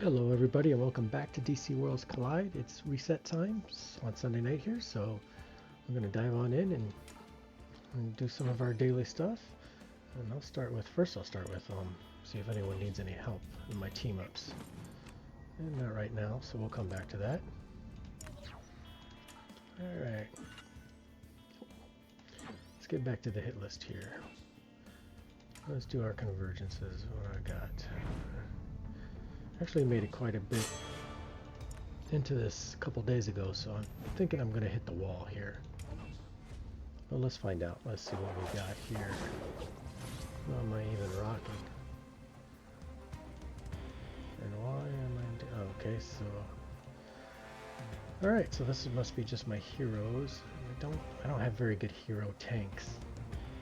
Hello everybody and welcome back to DC Worlds Collide. It's reset time on Sunday night here, so we're going to dive on in and do some of our daily stuff. And I'll start with see if anyone needs any help in my team ups. And not right now, so we'll come back to that. Alright. Let's get back to the hit list here. Let's do our convergences. What I got. Actually made it quite a bit into this a couple days ago, so I'm thinking I'm going to hit the wall here. Well, let's find out. Let's see what we got here. What am I even rocking? And why am I... Oh, okay, so... Alright, so this must be just my heroes. I don't have very good hero tanks.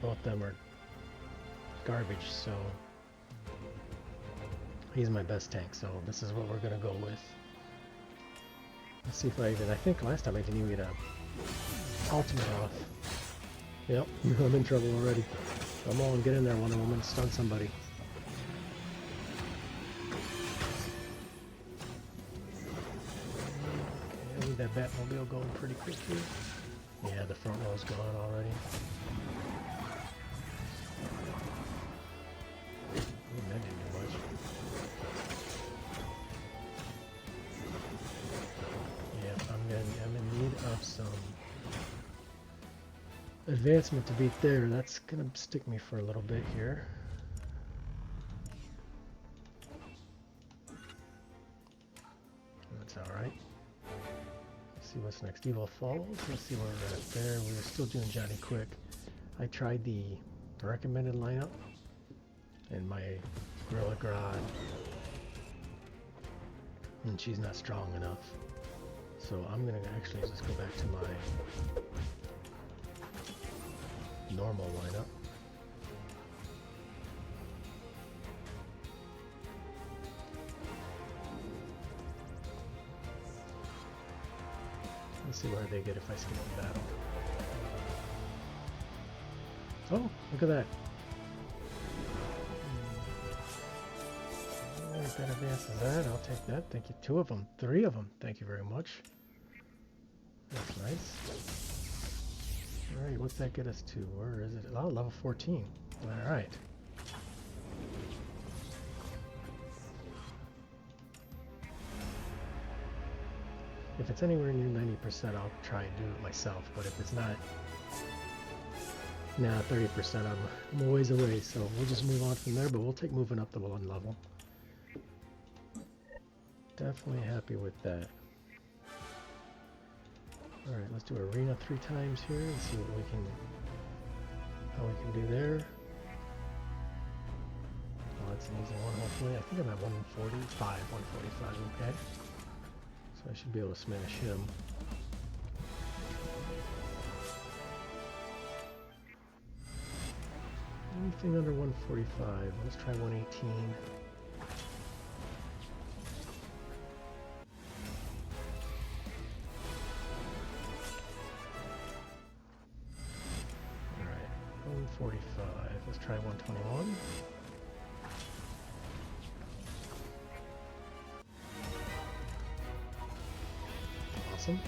Both of them are garbage, so... He's my best tank, so this is what we're gonna go with. Let's see if I think last time I didn't even get a ultimate off. Yep, I'm in trouble already. Come on, get in there, Wonder Woman, stun somebody. I need that Batmobile going pretty quick here. Yeah, the front row's gone already. That didn't do much. I'm in need of some advancement to beat there. That's gonna stick me for a little bit here. That's alright. See what's next. Evil Falls. Let's see where we're at there. We were still doing Johnny Quick. I tried the recommended lineup and my Gorilla Grodd, and she's not strong enough. So I'm going to actually just go back to my normal lineup. Let's see where they get if I skip the battle. Oh, look at that. If that advances that, I'll take that. Thank you. 2 of them. 3 of them. Thank you very much. That's nice. Alright, what's that get us to? Where is it? Oh, level 14. Alright. If it's anywhere near 90%, I'll try and do it myself. But if it's not, nah, 30%, I'm a ways away. So we'll just move on from there, but we'll take moving up the 1 level. Definitely happy with that. Alright, let's do arena 3 times here and see what how we can do there. Oh, that's an easy one, hopefully. I think I'm at 145, okay. So I should be able to smash him. Anything under 145, let's try 118. Alright, 145, let's try 121. Awesome.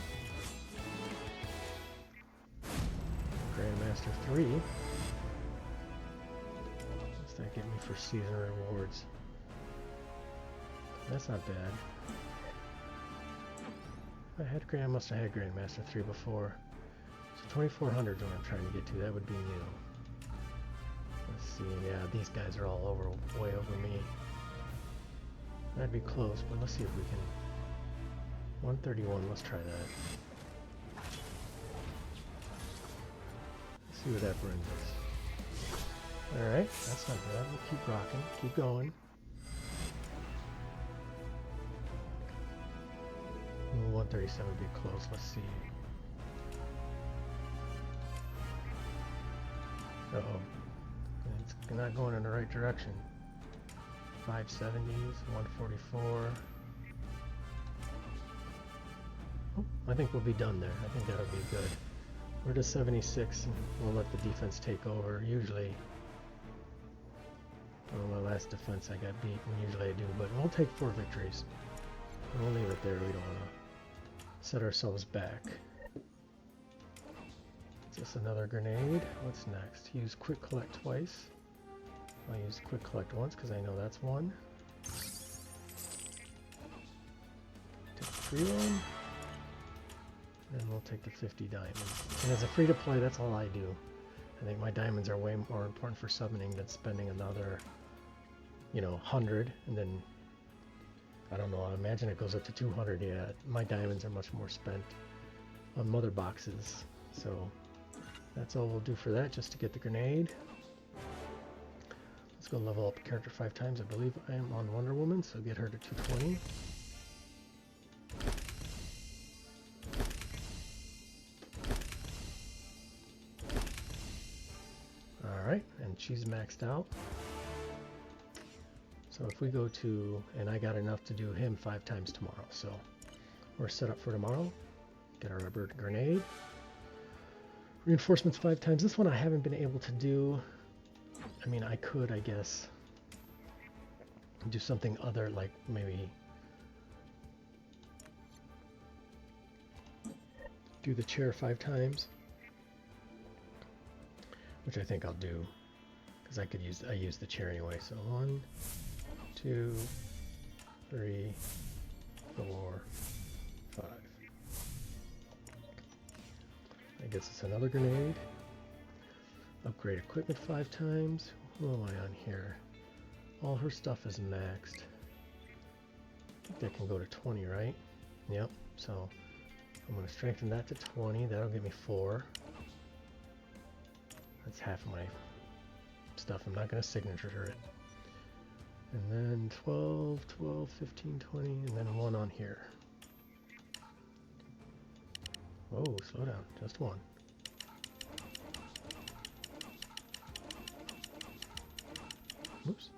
Grandmaster 3. What's that get me for season rewards? That's not bad. I must have had Grandmaster 3 before. So 2400 is what I'm trying to get to. That would be new. Let's see. Yeah, these guys are all way over me. That'd be close, but let's see if we can. 131, let's try that. Let's see what that brings us. Alright, that's not bad. We'll keep rocking, keep going. Ooh, 137 would be close, let's see. Uh-oh. It's not going in the right direction. 570s, 144. Oh, I think we'll be done there. I think that'll be good. We're to 76 and we'll let the defense take over. Usually Well, my last defense I got beat, and usually I do, but we'll take 4 victories. We'll leave it there. We don't want to set ourselves back. Is this another grenade? What's next? Use quick collect twice. I'll use quick collect once because I know that's one. Take the free one. And we'll take the 50 diamonds. And as a free to play, that's all I do. I think my diamonds are way more important for summoning than spending another, 100. And then, I don't know, I imagine it goes up to 200. Yeah, my diamonds are much more spent on mother boxes. So that's all we'll do for that, just to get the grenade. Let's go level up character 5 times. I believe I am on Wonder Woman, so get her to 220. Alright, and she's maxed out. So if we go to, and I got enough to do him 5 times tomorrow, so we're set up for tomorrow. Get our rubber grenade. Reinforcements 5 times. This one I haven't been able to do. I mean, I could, I guess, do something other, like maybe do the chair 5 times, which I think I'll do, because I use the chair anyway. So 1, 2, 3, 4, 5. I guess it's another grenade. Upgrade equipment 5 times. Who am I on here? All her stuff is maxed. I think that can go to 20, right? Yep. So I'm going to strengthen that to 20. That'll give me 4. That's half of my stuff. I'm not going to signature it. And then 12, 12, 15, 20, and then 1 on here. Whoa, slow down. Just 1. Oops.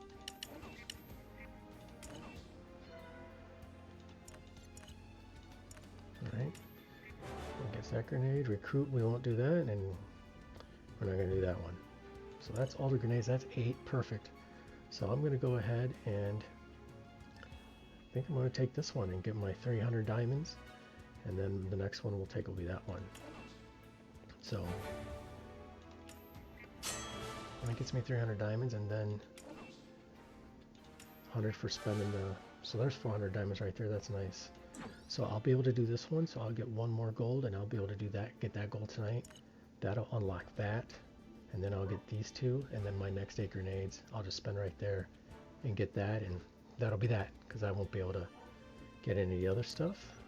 Alright. Gets that grenade. Recruit, we won't do that, and we're not going to do that one. So that's all the grenades. That's 8. Perfect. So I'm going to go ahead and I think I'm going to take this one and get my 300 diamonds. And then the next one we'll take will be that one. So that gets me 300 diamonds, and then 100 for spending the... So there's 400 diamonds right there. That's nice. So I'll be able to do this one. So I'll get 1 more gold, and I'll be able to do that. Get that gold tonight. That'll unlock that, and then I'll get these 2, and then my next 8 grenades I'll just spend right there and get that, and that'll be that, because I won't be able to get any of the other stuff.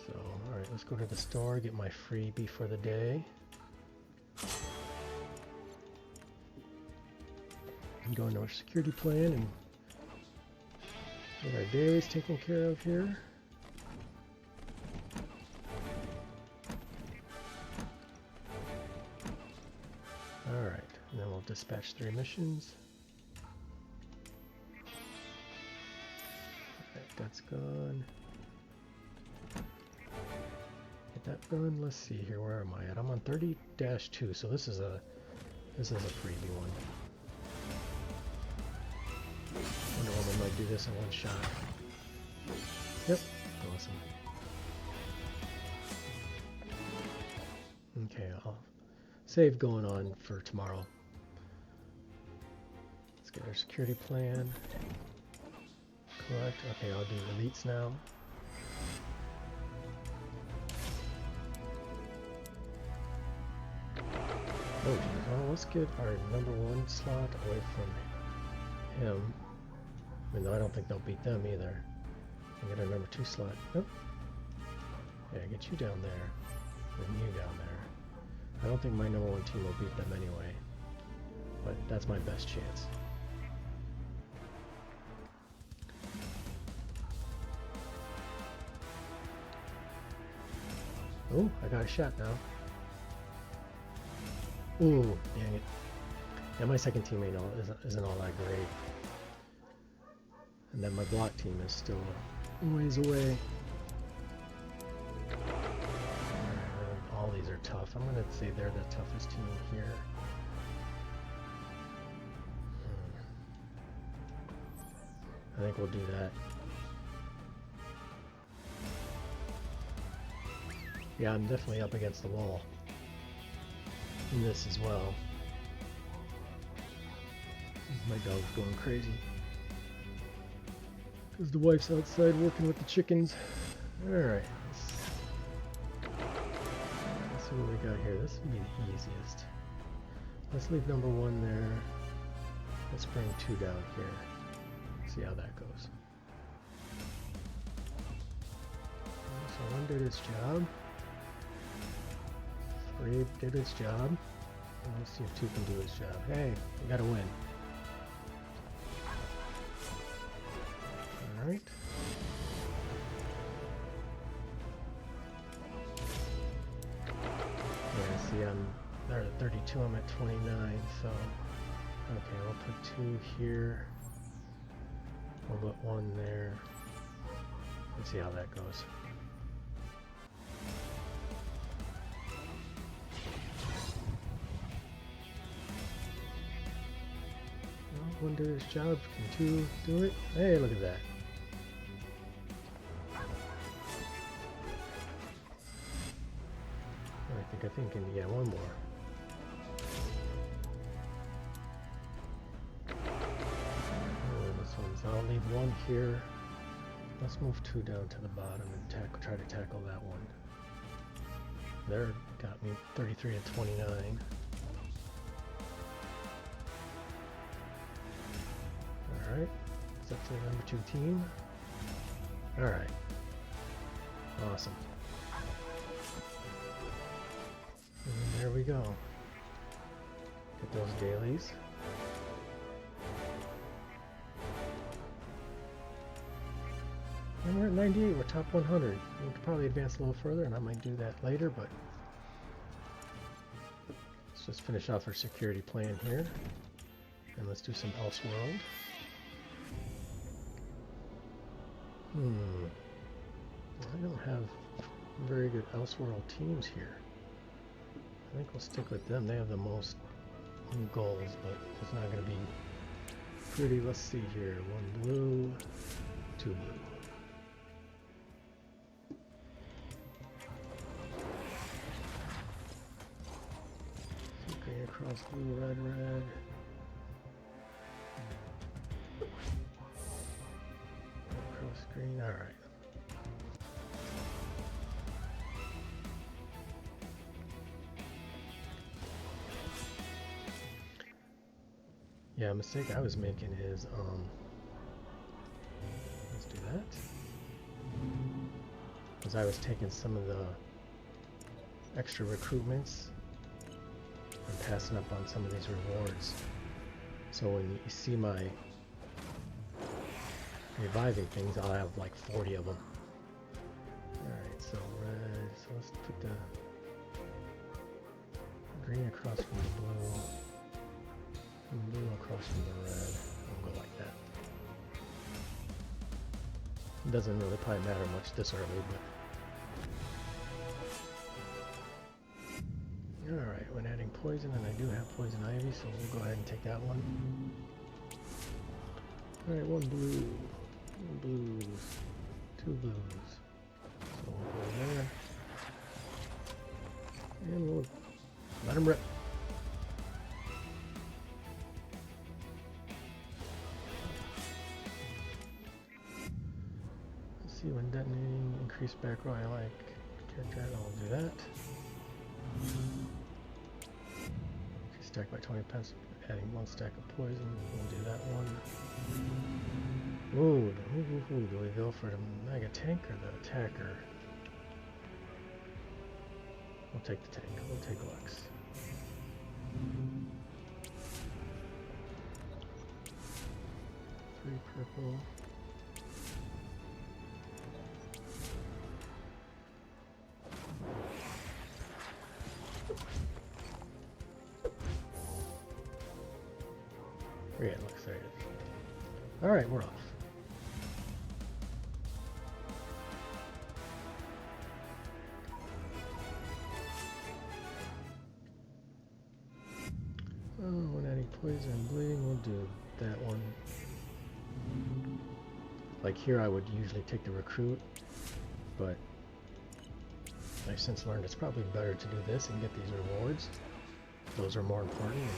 So, alright, let's go to the store, get my freebie for the day. And go into our security plan and get our dailies taken care of here. Alright, and then we'll dispatch 3 missions. Alright, that's gone. That done. Let's see here. Where am I at? I'm on 30-2. So this is a freebie one. Wonder Woman might do this in 1 shot. Yep. Awesome. Okay, I'll save going on for tomorrow. Let's get our security plan. Collect. Okay, I'll do elites now. Oh, well, let's get our number 1 slot away from him. Even though I don't think they'll beat them either. And get our number 2 slot. Nope. Yeah, get you down there. And you down there. I don't think my number 1 team will beat them anyway. But that's my best chance. Oh, I got a shot now. Ooh, dang it. Yeah, my second teammate isn't all that great. And then my block team is still a ways away. All these are tough. I'm going to say they're the toughest team here. I think we'll do that. Yeah, I'm definitely up against the wall in this as well. My dog's going crazy because the wife's outside working with the chickens. Alright, let's see what we got here. This will be the easiest. Let's leave number 1 there. Let's bring 2 down here. See how that goes. So 1 did its job. 3 did its job. And let's see if 2 can do its job. Hey, we gotta win. Alright. Yeah, see, I'm there at 32, I'm at 29, so okay, we'll put 2 here. We'll put 1 there. Let's see how that goes. Well, 1 did its job. Can 2 do it? Hey, look at that. I think, yeah, 1 more. This one's, I'll leave 1 here. Let's move 2 down to the bottom and try to tackle that one. There, got me 33 to 29. Alright, it's up to the number 2 team. Alright, awesome. And there we go. Get those dailies. And we're at 98, we're top 100. We could probably advance a little further, and I might do that later, but let's just finish off our security plan here. And let's do some Elseworld. I don't have very good Elseworld teams here. I think we'll stick with them. They have the most goals, but it's not going to be pretty. Let's see here. 1 blue, 2 blue. Green across blue, red, red. Across green. All right. Yeah, a mistake I was making is, let's do that. Because I was taking some of the extra recruitments and passing up on some of these rewards. So when you see my reviving things, I'll have like 40 of them. Alright, so red, so let's put the green across from the blue. Blue across from the red. We'll go like that. It doesn't really probably matter much this early, but alright, when adding poison, and I do have poison ivy, so we'll go ahead and take that one. Alright, 1 blue, 2 blues, 2 blues. So we'll go there. And we'll let him rip. See, when detonating, increase back row, I like character, I'll do that. Increase stack by 20 pence, adding 1 stack of poison, we'll do that one. Ooh, do we go for the mega tank or the attacker? We'll take the tank, we'll take Lux. Three purple. Yeah, looks there it is. Alright, we're off. Oh, when adding poison and bleeding, we'll do that one. Like here I would usually take the recruit, but I've since learned it's probably better to do this and get these rewards. Those are more important, and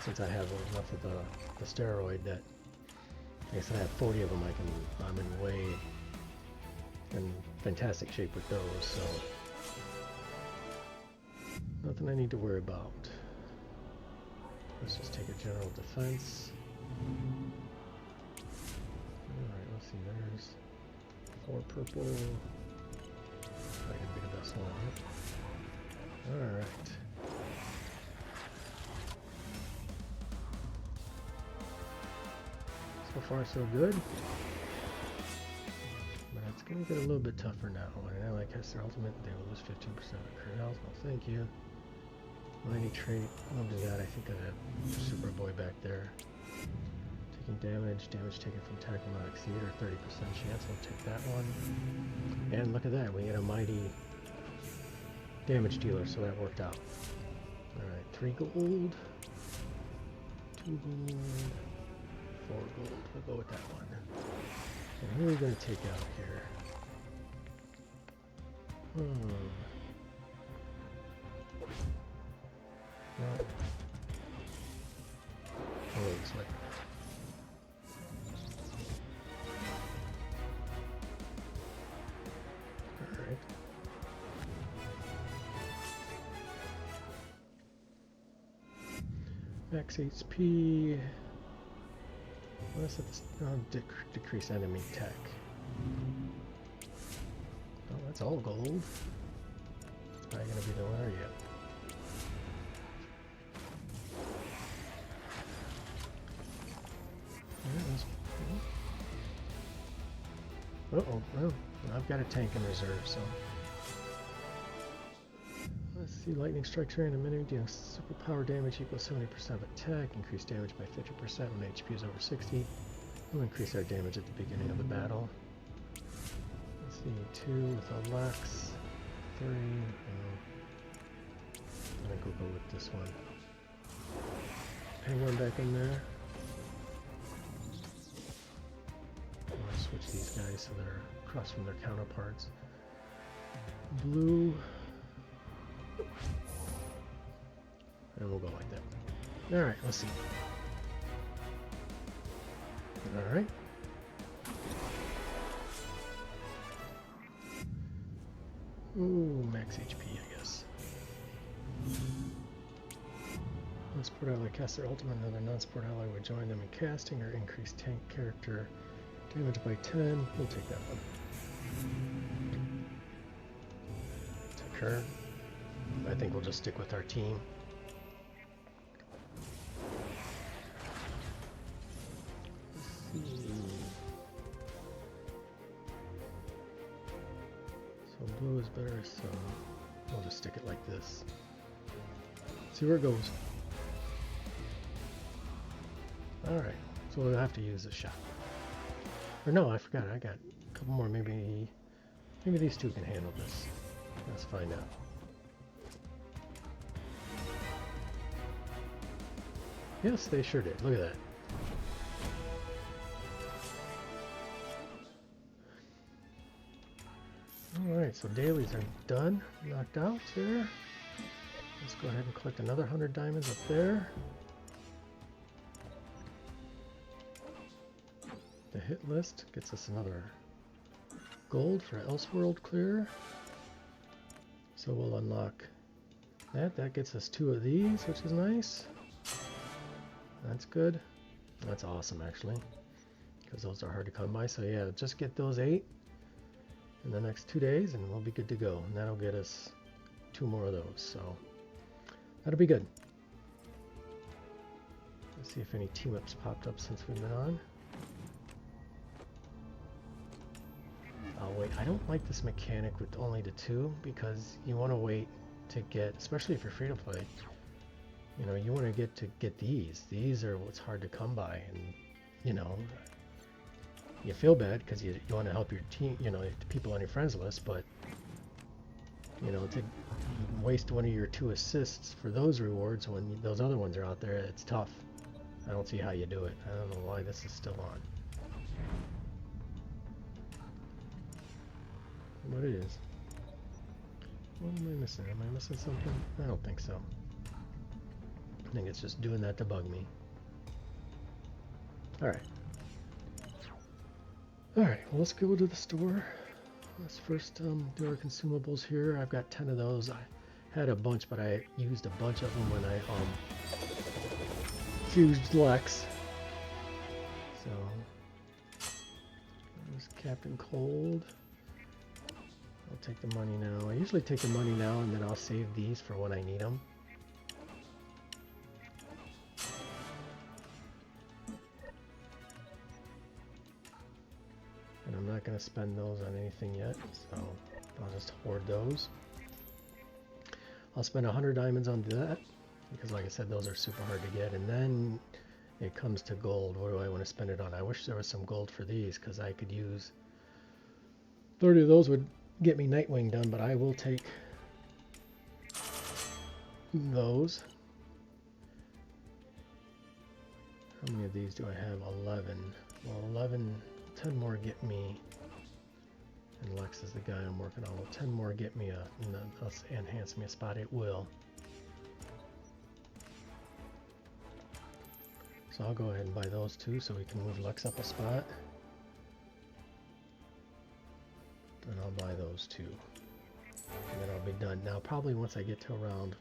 since I have enough of the steroid that, I guess I have 40 of them, I'm in fantastic shape with those, so nothing I need to worry about. Let's just take a general defense. Alright, let's see, there's 4 purple. That could be the best one. Alright. So far so good. But it's going to get a little bit tougher now. When an ally casts their ultimate, they will lose 15% of their current health. Well, thank you. Mighty trait. I'll do that. I think of that Superboy back there. Taking damage. Damage taken from attack will not exceed or 30% chance. I'll take that one. And look at that. We get a mighty damage dealer, so that worked out. Alright, 3 gold. 2 gold. 4 gold. We'll go with that one. And who are we going to take out here? Well, oh, this way. Alright. Max HP. Let's set this, decrease enemy tech. Oh, that's all gold. It's probably going to be the winner yet. Uh-oh, well, I've got a tank in reserve, so... Let's see, lightning strikes random enemy dealing superpower damage equals 70% of attack, increase damage by 50% when HP is over 60. We'll increase our damage at the beginning of the battle. Let's see, 2 with a Lex, 3, I think we'll go with this one. Penguin back in there. Switch these guys so they're across from their counterparts. Blue. And we'll go like that. Alright, let's see. Alright. Ooh, max HP, I guess. Non-support ally casts their ultimate, another non-support ally would join them in casting or increase tank character damage by 10. We'll take that one. Take her. I think we'll just stick with our team. Let's see. So blue is better, so we'll just stick it like this. See where it goes. Alright, so we'll have to use a shot. Or no, I forgot. I got a couple more. Maybe these two can handle this. Let's find out. Yes, they sure did. Look at that. Alright, so dailies are done. Knocked out there. Let's go ahead and collect another 100 diamonds up there. The hit list gets us another gold for Elseworld clear. So we'll unlock that. That gets us 2 of these, which is nice. That's good. That's awesome, actually, because those are hard to come by. So yeah, just get those 8 in the next 2 days and we'll be good to go. And that'll get us 2 more of those. So that'll be good. Let's see if any team-ups popped up since we've been on. Oh wait, I don't like this mechanic with only the 2 because you want to wait to get, especially if you're free to play, you know, you want to get these. These are what's hard to come by, and you know, you feel bad because you want to help your team, you know, the people on your friends list, but you know, to waste one of your 2 assists for those rewards when those other ones are out there, it's tough. I don't see how you do it. I don't know why this is still on. what it is. What am I missing? Am I missing something? I don't think so. I think it's just doing that to bug me. Alright. Alright, well, let's go to the store. Let's first do our consumables here. I've got 10 of those. I had a bunch, but I used a bunch of them when I fused Lex. So, there's Captain Cold. I'll take the money now. I usually take the money now and then I'll save these for when I need them. And I'm not going to spend those on anything yet, so I'll just hoard those. I'll spend 100 diamonds on that, because like I said, those are super hard to get. And then it comes to gold. What do I want to spend it on? I wish there was some gold for these, because I could use 30 of those would get me Nightwing done, but I will take those. How many of these do I have? 11. Well, 11, 10 more get me, and Lex is the guy I'm working on. Well, 10 more get me enhance me a spot. It will. So I'll go ahead and buy those two so we can move Lex up a spot. And I'll buy those two. And then I'll be done. Now probably once I get to around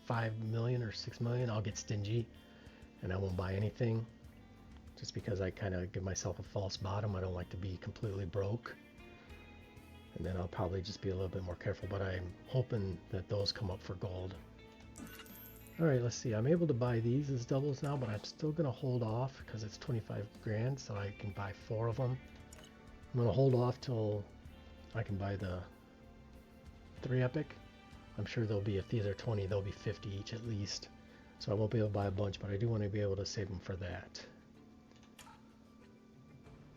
5 million or 6 million, I'll get stingy and I won't buy anything. Just because I kind of give myself a false bottom. I don't like to be completely broke. And then I'll probably just be a little bit more careful, but I'm hoping that those come up for gold. Alright, let's see. I'm able to buy these as doubles now, but I'm still going to hold off because it's 25 grand, so I can buy 4 of them. I'm going to hold off till I can buy the 3 epic. I'm sure there'll be, if these are 20, there'll be 50 each at least. So I won't be able to buy a bunch, but I do want to be able to save them for that.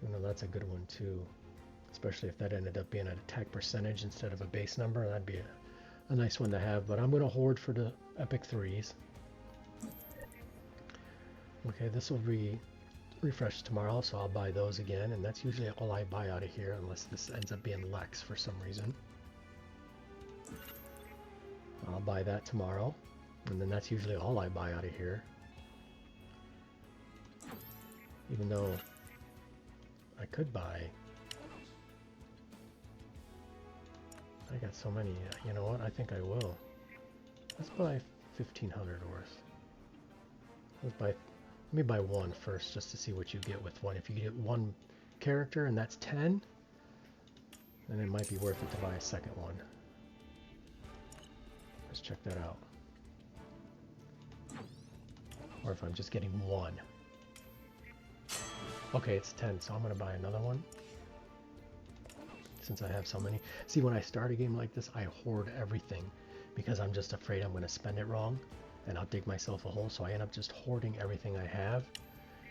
You know, that's a good one too. Especially if that ended up being an attack percentage instead of a base number. That'd be a nice one to have, but I'm going to hoard for the epic 3s. Okay, this will be refreshed tomorrow, so I'll buy those again, and that's usually all I buy out of here unless this ends up being Lex for some reason. I'll buy that tomorrow, and then that's usually all I buy out of here. Even though I could buy, I got so many, you know what, I think I will. Let's buy 1,500 worth. Let me buy one first just to see what you get with one. If you get one character and that's 10, then it might be worth it to buy a second one. Let's check that out. Or if I'm just getting one. Okay, it's 10, so I'm going to buy another one. Since I have so many. See, when I start a game like this, I hoard everything because I'm just afraid I'm going to spend it wrong and I'll dig myself a hole, so I end up just hoarding everything I have.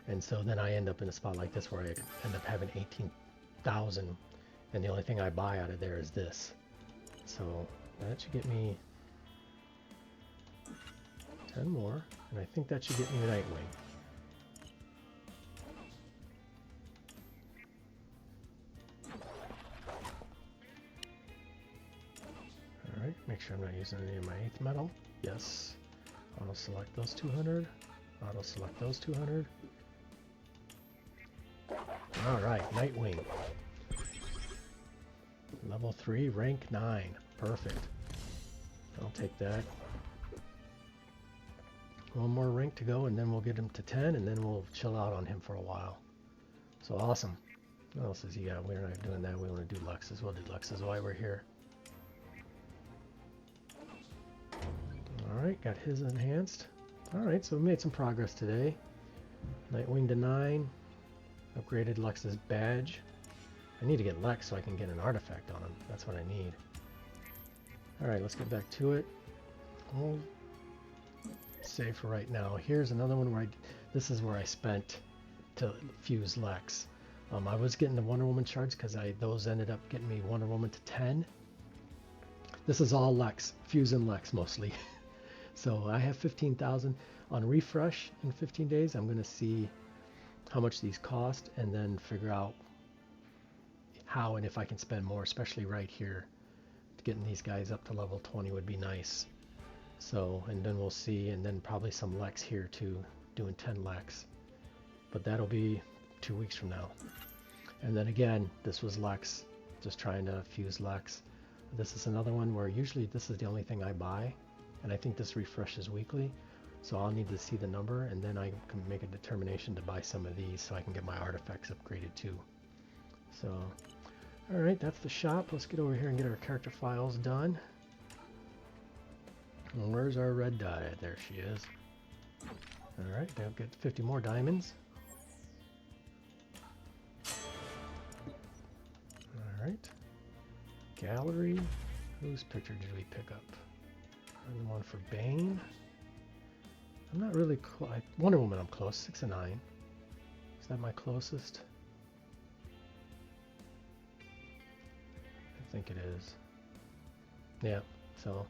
And so then I end up in a spot like this where I end up having 18,000 and the only thing I buy out of there is this. So that should get me 10 more, and I think that should get me Nightwing. Alright, make sure I'm not using any of my 8th metal. Yes. Auto select those 200. Auto select those 200. Alright, Nightwing. Level 3, rank 9. Perfect. I'll take that. One more rank to go and then we'll get him to 10 and then we'll chill out on him for a while. So awesome. What else has he got? We're not doing that. We want to do Luxes. We'll do Luxes while we're here. Alright, got his enhanced. Alright, so we made some progress today. Nightwing to 9. Upgraded Lux's badge. I need to get Lex so I can get an artifact on him. That's what I need. Alright, let's get back to it. We'll save for right now. Here's another one where this is where I spent to fuse Lex. I was getting the Wonder Woman shards because those ended up getting me Wonder Woman to 10. This is all Lex, fusing Lex mostly. So I have 15,000 on refresh in 15 days. I'm going to see how much these cost and then figure out how and if I can spend more, especially right here. Getting these guys up to level 20 would be nice. So, and then we'll see, and then probably some Lex here too, doing 10 Lex. But that'll be 2 weeks from now. And then again, this was Lex, just trying to fuse Lex. This is another one where usually this is the only thing I buy, and I think this refreshes weekly. So I'll need to see the number, and then I can make a determination to buy some of these so I can get my artifacts upgraded too. So, alright, that's the shop. Let's get over here and get our character files done. And where's our red dye? There she is. Alright, they'll get 50 more diamonds. Alright. Gallery. Whose picture did we pick up? And one for Bane. I'm not really close. Wonder Woman I'm close. 6 and 9. Is that my closest? I think it is. Yeah, so.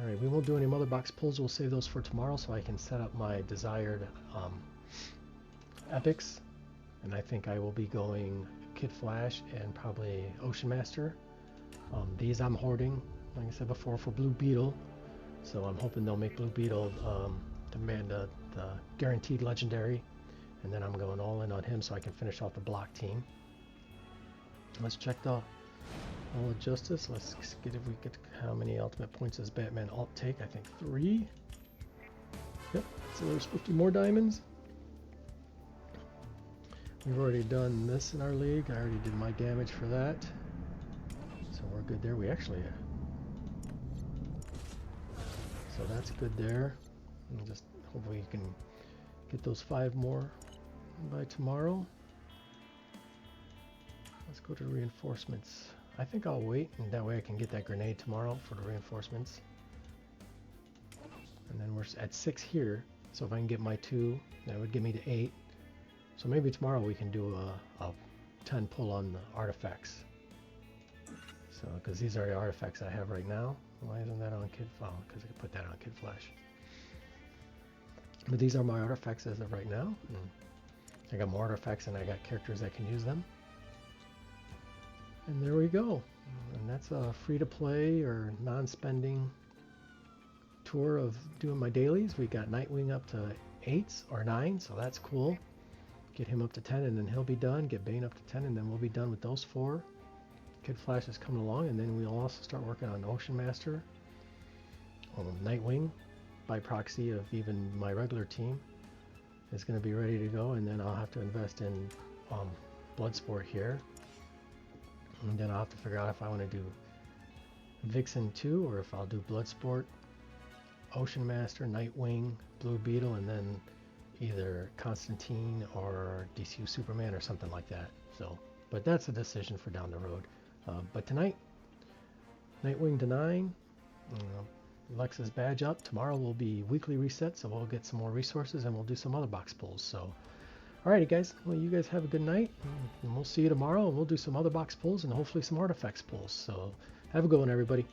Alright, we won't do any mother box pulls. We'll save those for tomorrow so I can set up my desired epics. And I think I will be going Kid Flash and probably Ocean Master. These I'm hoarding, like I said before, for Blue Beetle. So I'm hoping they'll make Blue Beetle the guaranteed legendary. And then I'm going all in on him so I can finish off the block team. Let's check the All of Justice. Let's get if we get how many ultimate points does Batman alt take? I think 3. Yep. So there's 50 more diamonds. We've already done this in our league. I already did my damage for that. So we're good there. We actually... So that's good there. And just hopefully you can get those 5 more by tomorrow. Let's go to reinforcements. I think I'll wait, and that way I can get that grenade tomorrow for the reinforcements. And then we're at 6 here. So if I can get my 2, that would get me to 8. So maybe tomorrow we can do a 10 pull on the artifacts. So, because these are the artifacts I have right now. Why isn't that on Kid Flash? Oh, because I can put that on Kid Flash. But these are my artifacts as of right now. I got more artifacts and I got characters that can use them. And there we go. And that's a free-to-play or non-spending tour of doing my dailies. We got Nightwing up to 8s or 9, so that's cool. Get him up to 10 and then he'll be done. Get Bane up to 10 and then we'll be done with those 4. Kid Flash is coming along, and then we'll also start working on Ocean Master, Nightwing, by proxy of even my regular team is going to be ready to go, and then I'll have to invest in Bloodsport here, and then I'll have to figure out if I want to do Vixen 2 or if I'll do Bloodsport, Ocean Master, Nightwing, Blue Beetle, and then either Constantine or DCU Superman or something like that. So, but that's a decision for down the road. But tonight, Nightwing to 9, Lex's badge up. Tomorrow will be weekly reset, so we'll get some more resources and we'll do some other box pulls. So, alrighty guys, well you guys have a good night, and we'll see you tomorrow, and we'll do some other box pulls and hopefully some artifacts pulls. So, have a good one everybody.